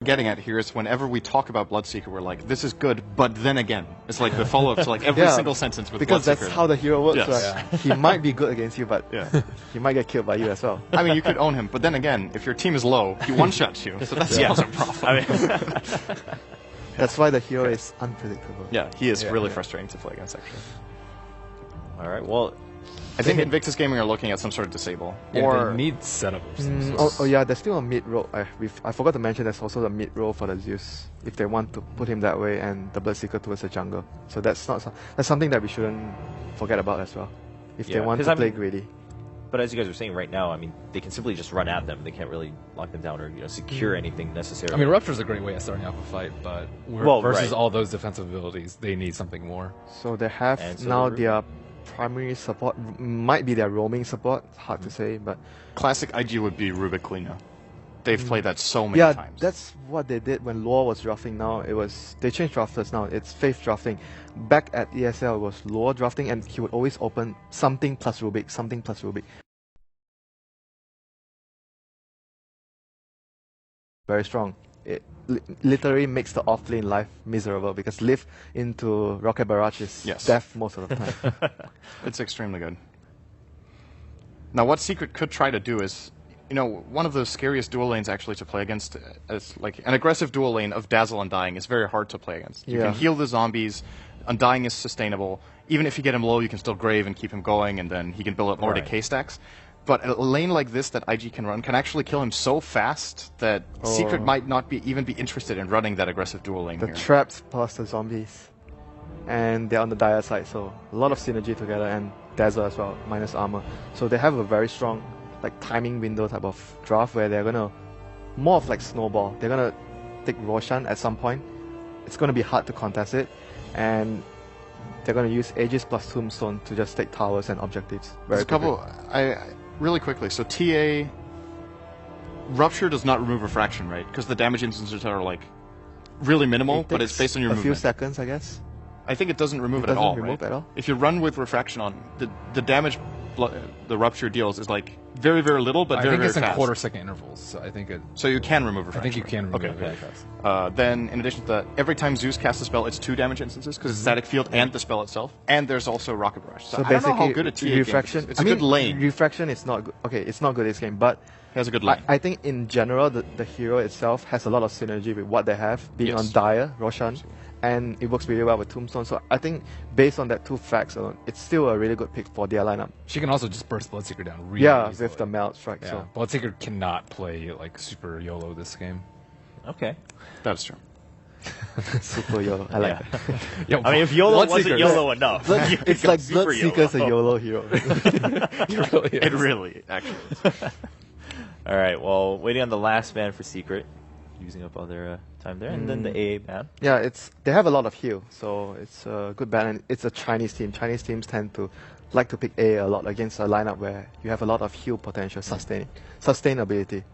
getting at here is whenever we talk about Bloodseeker, we're like, this is good, but then again. It's like the follow-up to like every single sentence with because Bloodseeker. That's how the hero works. Yes. Right? He might be good against you, but he might get killed by you as well. I mean, you could own him, but then again, if your team is low, he one-shots you, so that's also a problem. I mean, that's why the hero is unpredictable. Yeah, he is really frustrating to play against, actually. all right, well, I think Invictus Gaming are looking at some sort of disable. Yeah, or they need setup. Oh yeah, there's still a mid roll. I forgot to mention there's also the mid roll for the Zeus if they want to put him that way, and the Bloodseeker towards the jungle. So that's something that we shouldn't forget about as well. If they want to play greedy. But as you guys were saying right now, I mean, they can simply just run at them. They can't really lock them down or secure anything necessarily. I mean, Rupture's a great way of starting off a fight, but versus all those defensive abilities, they need something more. So they have now their primary support, might be their roaming support. It's hard to say, but classic IG would be Rubik Lina. They've played that so many times. Yeah, that's what they did when Lore was drafting. Now they changed drafters. Now it's Faith drafting. Back at ESL it was Lore drafting, and he would always open something plus Rubik, something plus Rubik. Very strong. It literally makes the offlane life miserable because live into Rocket Barrage is death most of the time. It's extremely good. Now, what Secret could try to do is, one of the scariest dual lanes actually to play against is like an aggressive dual lane of Dazzle Undying is very hard to play against. You can heal the zombies, Undying is sustainable. Even if you get him low, you can still Grave and keep him going, and then he can build up more decay stacks. But a lane like this that IG can run can actually kill him so fast that Secret might not even be interested in running that aggressive dual lane here. The traps plus the zombies. And they're on the dire side, so a lot of synergy together, and Dazzle as well, minus armor. So they have a very strong timing window type of draft where they're gonna more of like snowball. They're gonna take Roshan at some point. It's gonna be hard to contest it, and they're gonna use Aegis plus Tombstone to just take towers and objectives. There's a couple. Really quickly, so TA Rupture does not remove refraction, right? Because the damage instances are like really minimal, but it's based on your movement. A few seconds, I guess. I think it doesn't remove it at all, right? If you run with refraction on, the damage the Rupture deals is like very, very little, but very, very fast. I think it's in quarter-second intervals. So I think it. So you can remove refraction. I think you can remove it very fast. Then, in addition to that, every time Zeus casts a spell, it's 2 damage instances because it's static field and the spell itself. And there's also Rocket Barrage. So I don't know how good a TA refraction. It's a good lane. Refraction is not good. Okay, it's not good this game, but it has a good lane. I think in general, the hero itself has a lot of synergy with what they have, being on Dire, Roshan. And it works really well with Tombstone. So I think based on that 2 facts alone, it's still a really good pick for their lineup. She can also just burst Bloodseeker down really easily. With the Melt Strike. Yeah. So. Bloodseeker cannot play like super YOLO this game. Okay. That's true. Super YOLO. I like that. I mean, if YOLO wasn't YOLO enough. It's like Bloodseeker's a YOLO hero. It really actually is. All right, well, waiting on the last ban for Secret. Using up all their time there, and then the AA ban. Yeah, they have a lot of heal, so it's a good ban, and it's a Chinese team. Chinese teams tend to like to pick AA a lot against a lineup where you have a lot of heal potential, sustainability.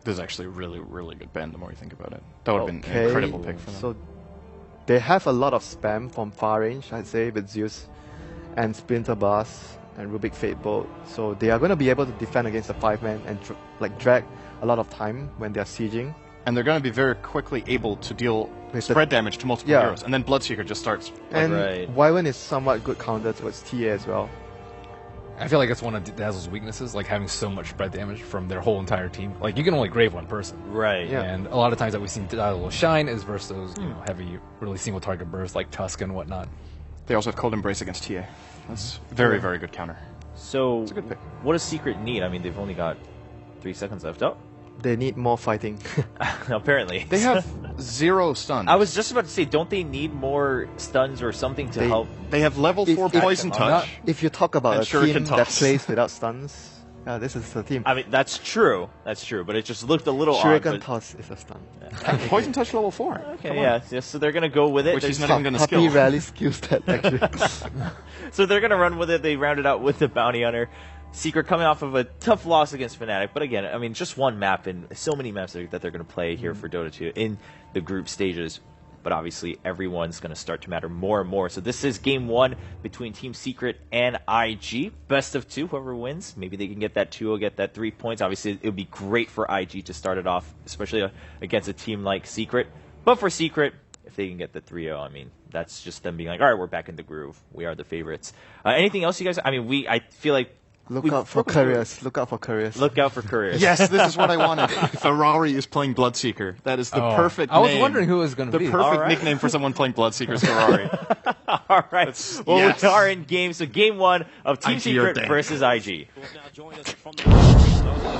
This is actually a really, really good ban the more you think about it. That would have been an incredible pick for them. So they have a lot of spam from far range, I'd say, with Zeus and Splinter Blast and Rubik Fate Bolt. So they are going to be able to defend against the 5-man and drag a lot of time when they are sieging. And they're going to be very quickly able to deal spread damage to multiple heroes. And then Bloodseeker just starts. And Wyvern is somewhat good counter towards TA as well. I feel like it's one of Dazzle's weaknesses, like having so much spread damage from their whole entire team. Like, you can only Grave one person. Right. Yeah. And a lot of times that we've seen Dazzle shine is versus those heavy, really single target bursts like Tusk and whatnot. They also have Cold Embrace against TA. That's very, very good counter. So, it's a good pick. What does Secret need? I mean, they've only got 3 seconds left. Oh. They need more fighting. Apparently. They have 0 stuns. I was just about to say, don't they need more stuns or something to help? They have level 4 Poison Touch. If you talk about a team that plays without stuns, this is the team. I mean, that's true. That's true. But it just looked a little odd. Shuriken Toss is a stun. Poison Touch level 4. Okay, yeah. So they're going to go with it. Which he's not even going to skill. Puppy rarely skills that, actually. So they're going to run with it. They round it out with the Bounty Hunter. Secret coming off of a tough loss against Fnatic, but again, I mean, just one map and so many maps that they're going to play here for Dota 2 in the group stages. but obviously everyone's going to start to matter more and more. So this is game 1 between Team Secret and IG. Best of 2, whoever wins. Maybe they can get that 2 or get that 3 points. Obviously, it would be great for IG to start it off, especially against a team like Secret. But for Secret, if they can get the 3-0, I mean, that's just them being like, all right, we're back in the groove. We are the favorites. Anything else, you guys? I mean, I feel like Look out for couriers. Look out for couriers. Look out for couriers. Yes, this is what I wanted. Ferrari is playing Bloodseeker. That is the perfect I was name. wondering who it was going to be. The perfect nickname for someone playing Bloodseeker is Ferrari. All right. Well, yes. we are in game. So game 1 of Team IG Secret or versus IG. There's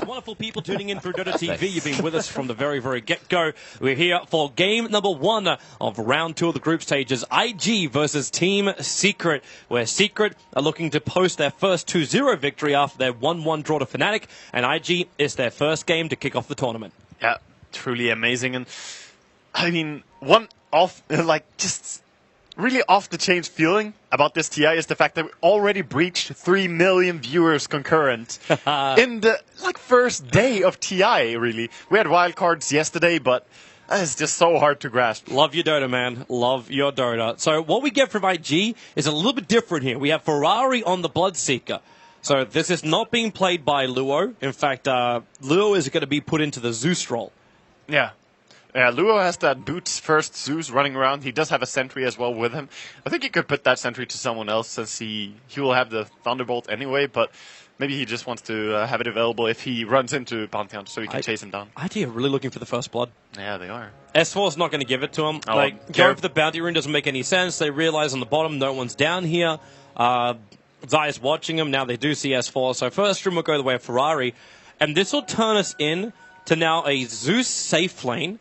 wonderful people tuning in through Dota TV. You've been with us from the very, very get-go. We're here for game number 1 of round 2 of the group stages. IG versus Team Secret, where Secret are looking to post their first 2-0 victory after their 1-1 draw to Fnatic, and IG is their first game to kick off the tournament. Yeah, truly amazing. And I mean, just really off-the-chain feeling about this TI is the fact that we already breached 3 million viewers concurrent in the first day of TI, really. We had wildcards yesterday, but it's just so hard to grasp. Love your Dota, man. Love your Dota. So what we get from IG is a little bit different here. We have Ferrari on the Bloodseeker. So this is not being played by Luo. In fact, Luo is going to be put into the Zeus role. Yeah. Yeah, Luo has that boots first Zeus running around. He does have a sentry as well with him. I think he could put that sentry to someone else since he will have the Thunderbolt anyway, but maybe he just wants to have it available if he runs into Bounty Hunter so he can chase him down. IG are really looking for the first blood. Yeah, they are. S4 is not going to give it to him. Oh, Going for the bounty rune doesn't make any sense. They realize on the bottom no one's down here. Zai is watching him. Now they do see S4. So first room will go the way of Ferrari. And this will turn us in to now a Zeus safe lane.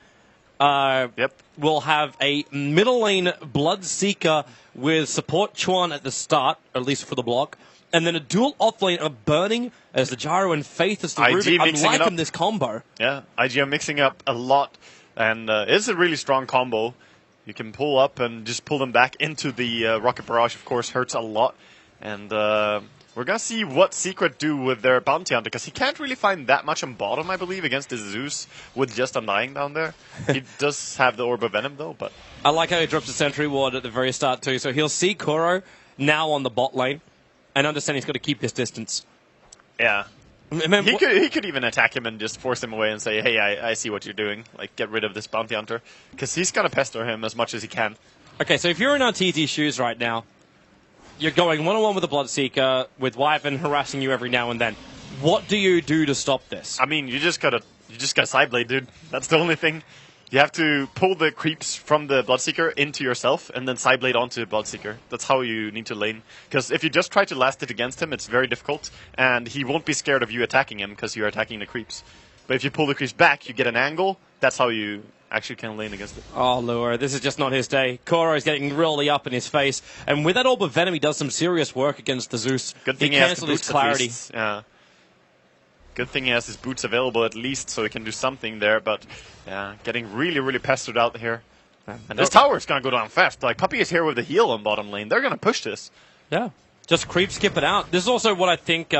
We'll have a middle lane Bloodseeker with support Chuan at the start, at least for the block. And then a dual off lane of Burning as the Gyro and Faith as the Ruby. I'm liking this combo. Yeah, IG are mixing up a lot. And it's a really strong combo. You can pull up and just pull them back into the Rocket Barrage, of course, hurts a lot. And we're going to see what Secret do with their Bounty Hunter, because he can't really find that much on bottom, I believe, against the Zeus with just Undying down there. He does have the Orb of Venom, though, but... I like how he drops a Sentry Ward at the very start, too. So he'll see Kuro now on the bot lane and understand he's got to keep his distance. Yeah. He could even attack him and just force him away and say, hey, I see what you're doing. Like, get rid of this Bounty Hunter. Because he's going to pester him as much as he can. Okay, so if you're in RTZ's shoes right now, you're going one-on-one with the Bloodseeker, with Wyvern harassing you every now and then. What do you do to stop this? I mean, you just gotta Sideblade, dude. That's the only thing. You have to pull the creeps from the Bloodseeker into yourself and then Sideblade onto the Bloodseeker. That's how you need to lane. Because if you just try to last it against him, it's very difficult. And he won't be scared of you attacking him because you're attacking the creeps. But if you pull the creeps back, you get an angle. That's how you actually can lane against it. Oh, Lure, this is just not his day. Koro is getting really up in his face. And with that Orb of Venom, he does some serious work against the Zeus. Good thing he cancelled his clarity. Yeah. Good thing he has his boots available at least, so he can do something there. But yeah, getting really, really pestered out here. And this tower is going to go down fast. Like, Puppey is here with the heal on bottom lane. They're going to push this. Yeah. Just creep skip it out. This is also what I think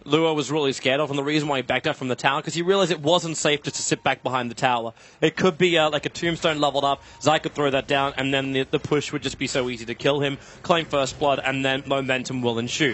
Lua was really scared of, and the reason why he backed out from the tower, because he realized it wasn't safe just to sit back behind the tower. It could be like a tombstone leveled up, Zai could throw that down, and then the push would just be so easy to kill him, claim first blood, and then momentum will ensue.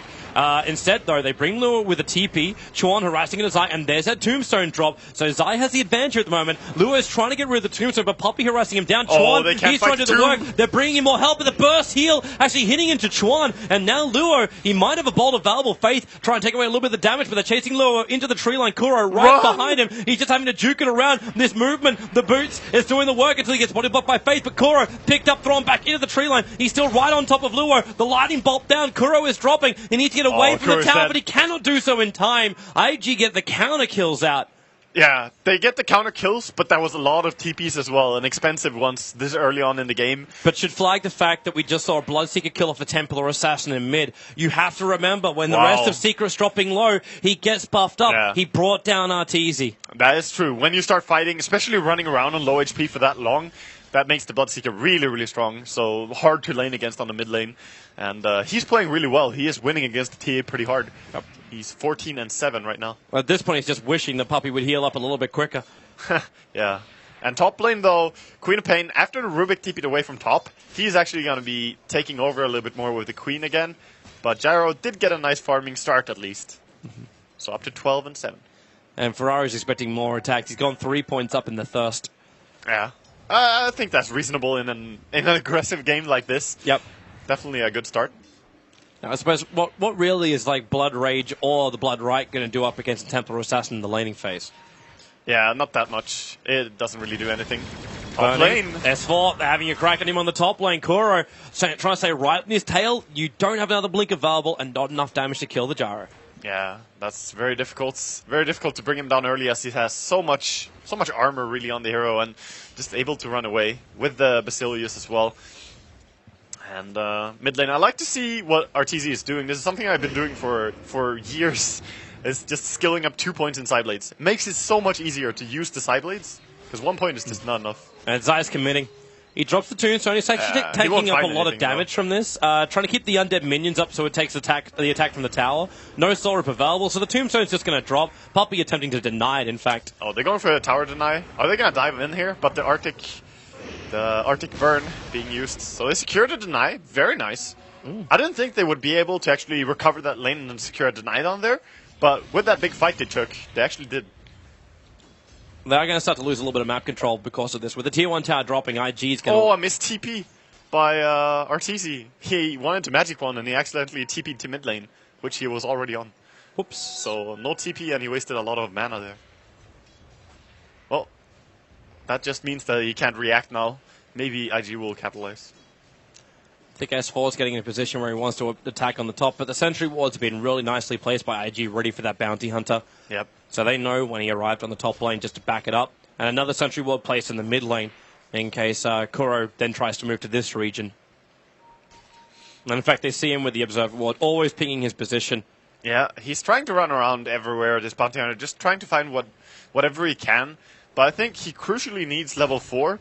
Instead, though, they bring Lua with a TP, Chuan harassing into Zai, and there's that tombstone drop, so Zai has the advantage at the moment. Lua is trying to get rid of the tombstone, but Puppey harassing him down. Chuan, he's trying to do the work. They're bringing him more help, but the burst heal actually hitting into Chuan, and now Lua, he might have a bolt of Valuable Faith, try and take away a little bit of the damage, but they're chasing Lua into the tree line. Kuro right behind him. He's just having to juke it around. This movement, the boots, is doing the work until he gets body blocked by Faith. But Kuro picked up, thrown back into the tree line. He's still right on top of Lua. The lightning bolt down. Kuro is dropping. He needs to get away from the tower, but he cannot do so in time. IG get the counter kills out. Yeah, they get the counter kills, but that was a lot of TPs as well, and expensive ones this early on in the game. But should flag the fact that we just saw a Bloodseeker kill off a Templar Assassin in mid. You have to remember, when the rest of Secret's dropping low, he gets buffed up. Yeah. He brought down Arteezy. That is true. When you start fighting, especially running around on low HP for that long, that makes the Bloodseeker really, really strong. So hard to lane against on the mid lane. And he's playing really well. He is winning against the TA pretty hard. Yep. He's 14-7 right now. Well, at this point, he's just wishing the Puppey would heal up a little bit quicker. Yeah. And top lane, though, Queen of Pain, after the Rubik TP'd away from top, he's actually going to be taking over a little bit more with the Queen again. But Gyro did get a nice farming start, at least. So up to 12 and 7. And Ferrari's expecting more attacks. He's gone 3 points up in the Thirst. Yeah. I think that's reasonable in an aggressive game like this. Yep. Definitely a good start. Now, I suppose what really is like Blood Rage or the Blood Right going to do up against the Templar Assassin in the laning phase? Yeah, not that much. It doesn't really do anything. Top lane. S4, they're having a crack at him on the top lane. Kuro trying to stay right in his tail. You don't have another blink available and not enough damage to kill the Gyro. Yeah, that's very difficult. Very difficult to bring him down early as he has so much armor really on the hero and just able to run away with the Basilius as well. And mid lane, I like to see what RTZ is doing. This is something I've been doing for years. It's just skilling up 2 points in side blades. It makes it so much easier to use the side blades because 1 point is just not enough. And Zai's committing. He drops the tombstone. He's actually taking up a lot of damage from this. Trying to keep the undead minions up so it takes the attack from the tower. No soul rip available, so the tombstone's just going to drop. Puppey attempting to deny it, in fact. Oh, they're going for a tower deny. Are they going to dive in here? But the Arctic burn being used. So they secure the deny. Very nice. I didn't think they would be able to actually recover that lane and secure a deny down there. But with that big fight they took, they actually did. They are going to start to lose a little bit of map control because of this. With the tier 1 tower dropping, IG's going to... Oh, I missed TP by RTZ. He wanted to Magic Wand and he accidentally TP'd to mid lane, which he was already on. Whoops. So no TP and he wasted a lot of mana there. Well, that just means that he can't react now. Maybe IG will capitalize. I think S4 is getting in a position where he wants to attack on the top, but the sentry wards have been really nicely placed by IG, ready for that bounty hunter. Yep. So they know when he arrived on the top lane just to back it up. And another sentry ward placed in the mid lane in case Kuro then tries to move to this region. And in fact, they see him with the observer ward, always pinging his position. Yeah, he's trying to run around everywhere, this bounty hunter, just trying to find whatever he can. But I think he crucially needs level 4.